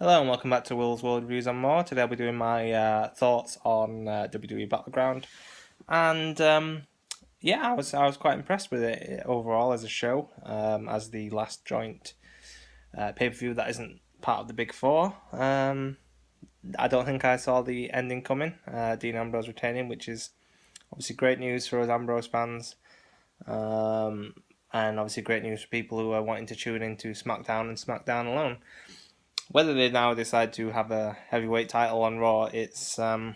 Hello and welcome back to Will's World Reviews and More. Today I'll be doing my thoughts on WWE Battleground, and I was quite impressed with it overall as a show, as the last joint pay-per-view that isn't part of the Big Four. I don't think I saw the ending coming. Dean Ambrose retaining, which is obviously great news for us Ambrose fans, and obviously great news for people who are wanting to tune into SmackDown and SmackDown alone. Whether they now decide to have a heavyweight title on Raw, it's still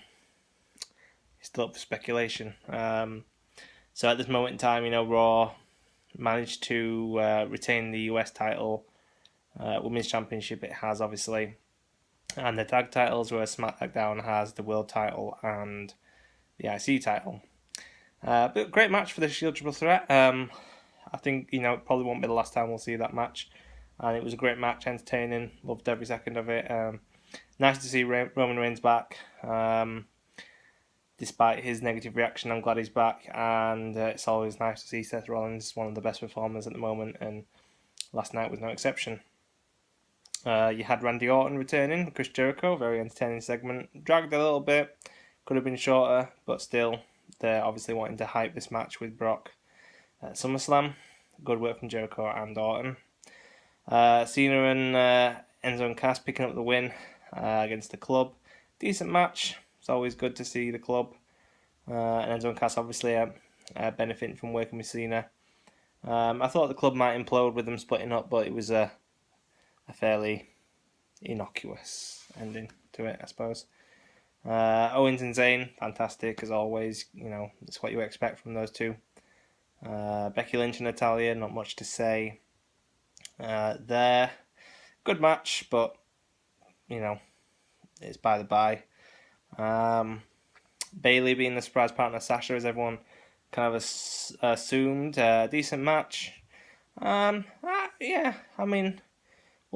up for speculation. So at this moment in time, Raw managed to retain the US title, Women's Championship. It has obviously, and the tag titles, where SmackDown has the World title and the IC title. But great match for the Shield Triple Threat. I think it probably won't be the last time we'll see that match. And it was a great match, entertaining, loved every second of it. Nice to see Roman Reigns back. Despite his negative reaction, I'm glad he's back. And it's always nice to see Seth Rollins, one of the best performers at the moment, and last night was no exception. You had Randy Orton returning, Chris Jericho, very entertaining segment. Dragged a little bit, could have been shorter, but still, they're obviously wanting to hype this match with Brock at SummerSlam. Good work from Jericho and Orton. Cena and Enzo and Cass picking up the win against the Club. Decent match. It's always good to see the Club. And Enzo and Cass obviously benefiting from working with Cena. I thought the Club might implode with them splitting up, but it was a fairly innocuous ending to it, I suppose. Owens and Zayn, fantastic as always. That's what you expect from those two. Becky Lynch and Natalya, not much to say. There, good match, but it's by the by. Bayley being the surprise partner of Sasha, as everyone kind of assumed. Decent match. We'll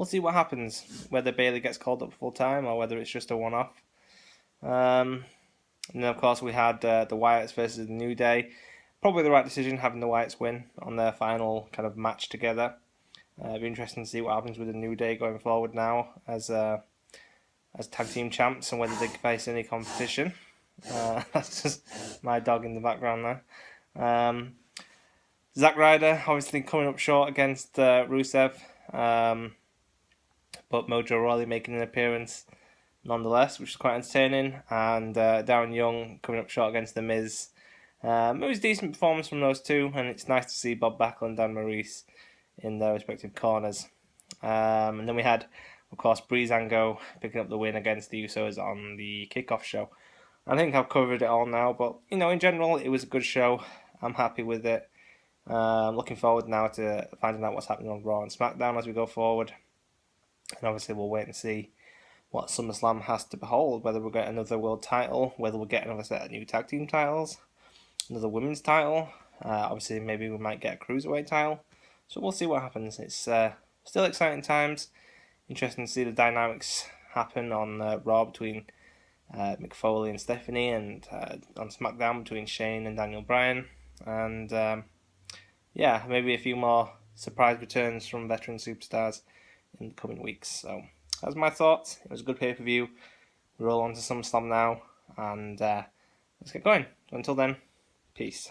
see what happens. Whether Bayley gets called up full time or whether it's just a one-off. And then of course we had the Wyatts versus the New Day. Probably the right decision having the Wyatts win on their final kind of match together. It'll be interesting to see what happens with the New Day going forward now as tag team champs and whether they face any competition. That's just my dog in the background there. Zack Ryder obviously coming up short against Rusev, but Mojo Rawley making an appearance nonetheless, which is quite entertaining. And Darren Young coming up short against The Miz. It was a decent performance from those two, and it's nice to see Bob Backlund and Dan Maurice in their respective corners. And then we had, of course, Breezango picking up the win against the Usos on the kickoff show. I think I've covered it all now, but in general, it was a good show. I'm happy with it. Looking forward now to finding out what's happening on Raw and SmackDown as we go forward. And obviously, we'll wait and see what SummerSlam has to behold, whether we'll get another world title, whether we'll get another set of new tag team titles, another women's title. Obviously, maybe we might get a cruiserweight title. So we'll see what happens. It's still exciting times. Interesting to see the dynamics happen on Raw between Mick Foley and Stephanie, and on SmackDown between Shane and Daniel Bryan. And maybe a few more surprise returns from veteran superstars in the coming weeks. So that's my thoughts. It was a good pay-per-view. We roll on to SummerSlam now, and let's get going. Until then, peace.